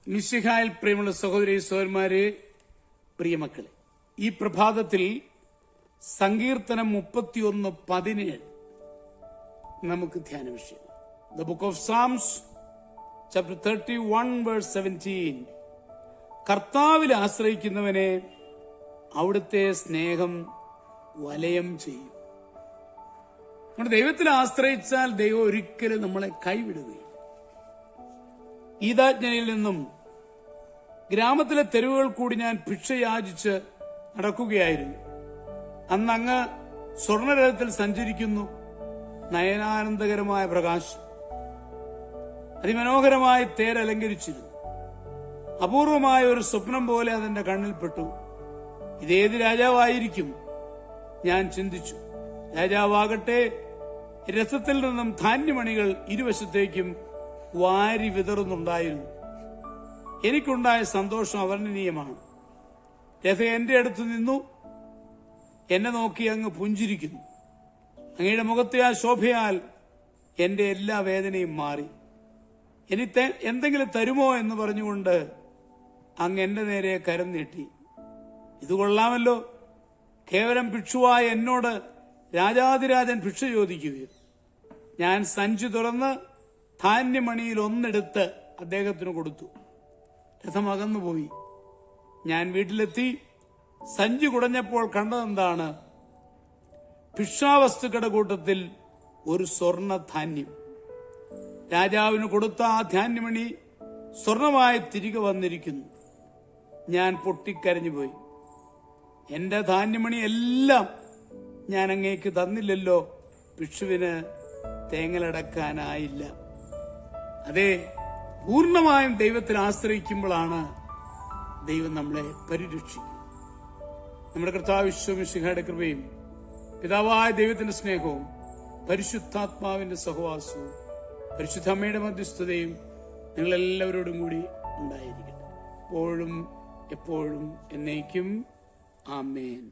മിശിഹായിൽ പ്രിയമുള്ള സഹോദരി സഹോദരന്മാരെ, പ്രിയമക്കളെ, ഈ പ്രഭാതത്തിൽ സങ്കീർത്തനം 31:17 നമുക്ക് ധ്യാന വിഷയം. The book of Sam's chapter 31:17. കർത്താവിൽ ആശ്രയിക്കുന്നവനെ അവിടുത്തെ സ്നേഹം വലയം ചെയ്യും. നമ്മുടെ ദൈവത്തിൽ ആശ്രയിച്ചാൽ ദൈവം ഒരിക്കലും നമ്മളെ കൈവിടുകയില്ല. ഈദാജ്ഞയിൽ നിന്നും ഗ്രാമത്തിലെ തെരുവുകൾ കൂടി ഞാൻ ഭിക്ഷ യാചിച്ച് നടക്കുകയായിരുന്നു. അന്ന് അങ്ങ് സ്വർണരഥത്തിൽ സഞ്ചരിക്കുന്നു. നയനാനന്ദകരമായ പ്രകാശം, അതിമനോഹരമായി തേരലങ്കരിച്ചിരുന്നു. അപൂർവമായ ഒരു സ്വപ്നം പോലെ അതെന്റെ കണ്ണിൽപ്പെട്ടു. ഇതേത് രാജാവായിരിക്കും? ഞാൻ ചിന്തിച്ചു. രാജാവാകട്ടെ രഥത്തിൽ നിന്നും ധാന്യമണികൾ ഇരുവശത്തേക്കും വാരി വിതറുന്നുണ്ടായിരുന്നു. എനിക്കുണ്ടായ സന്തോഷം അവർണ്ണനീയമാണ്. രഥ എന്റെ അടുത്ത് നിന്നു. എന്നെ നോക്കി അങ്ങ് പുഞ്ചിരിക്കുന്നു. അങ്ങയുടെ മുഖത്തെ ആ ശോഭയാൽ എന്റെ എല്ലാ വേദനയും മാറി. എനിക്ക് എന്തെങ്കിലും തരുമോ എന്ന് പറഞ്ഞുകൊണ്ട് അങ്ങ് എന്റെ നേരെ കരം നീട്ടി. ഇത് കൊള്ളാമല്ലോ. കേവലം ഭിക്ഷുവായ എന്നോട് രാജാതിരാജൻ ഭിക്ഷ ചോദിക്കുകയോ? ഞാൻ സഞ്ചി തുറന്ന് ധാന്യമണിയിൽ ഒന്നെടുത്ത് അദ്ദേഹത്തിന് കൊടുത്തു. രഥം അകന്നുപോയി. ഞാൻ വീട്ടിലെത്തി സഞ്ചി കുടഞ്ഞപ്പോൾ കണ്ടതെന്താണ്? ഭിക്ഷാവസ്തുക്കളുടെ കൂട്ടത്തിൽ ഒരു സ്വർണ ധാന്യം. രാജാവിന് കൊടുത്ത ആ ധാന്യമണി സ്വർണമായി തിരികെ വന്നിരിക്കുന്നു. ഞാൻ പൊട്ടിക്കരഞ്ഞുപോയി. എന്റെ ധാന്യമണി എല്ലാം ഞാൻ അങ്ങേക്ക് തന്നില്ലല്ലോ. ഭിക്ഷുവിന് തേങ്ങലടക്കാനായില്ല. അതെ, പൂർണ്ണമായും ദൈവത്തിൽ ആശ്രയിക്കുമ്പോഴാണ് ദൈവം നമ്മളെ പരിരക്ഷിക്കുക. നമ്മുടെ കർത്താവ് മിശിഹായുടെ കൃപയും പിതാവായ ദൈവത്തിന്റെ സ്നേഹവും പരിശുദ്ധാത്മാവിന്റെ സഹവാസവും പരിശുദ്ധ അമ്മയുടെ മധ്യസ്ഥതയും നിങ്ങളെല്ലാവരോടും കൂടി ഉണ്ടായിരിക്കട്ടെ, എപ്പോഴും എപ്പോഴും എന്നേക്കും. ആമേൻ.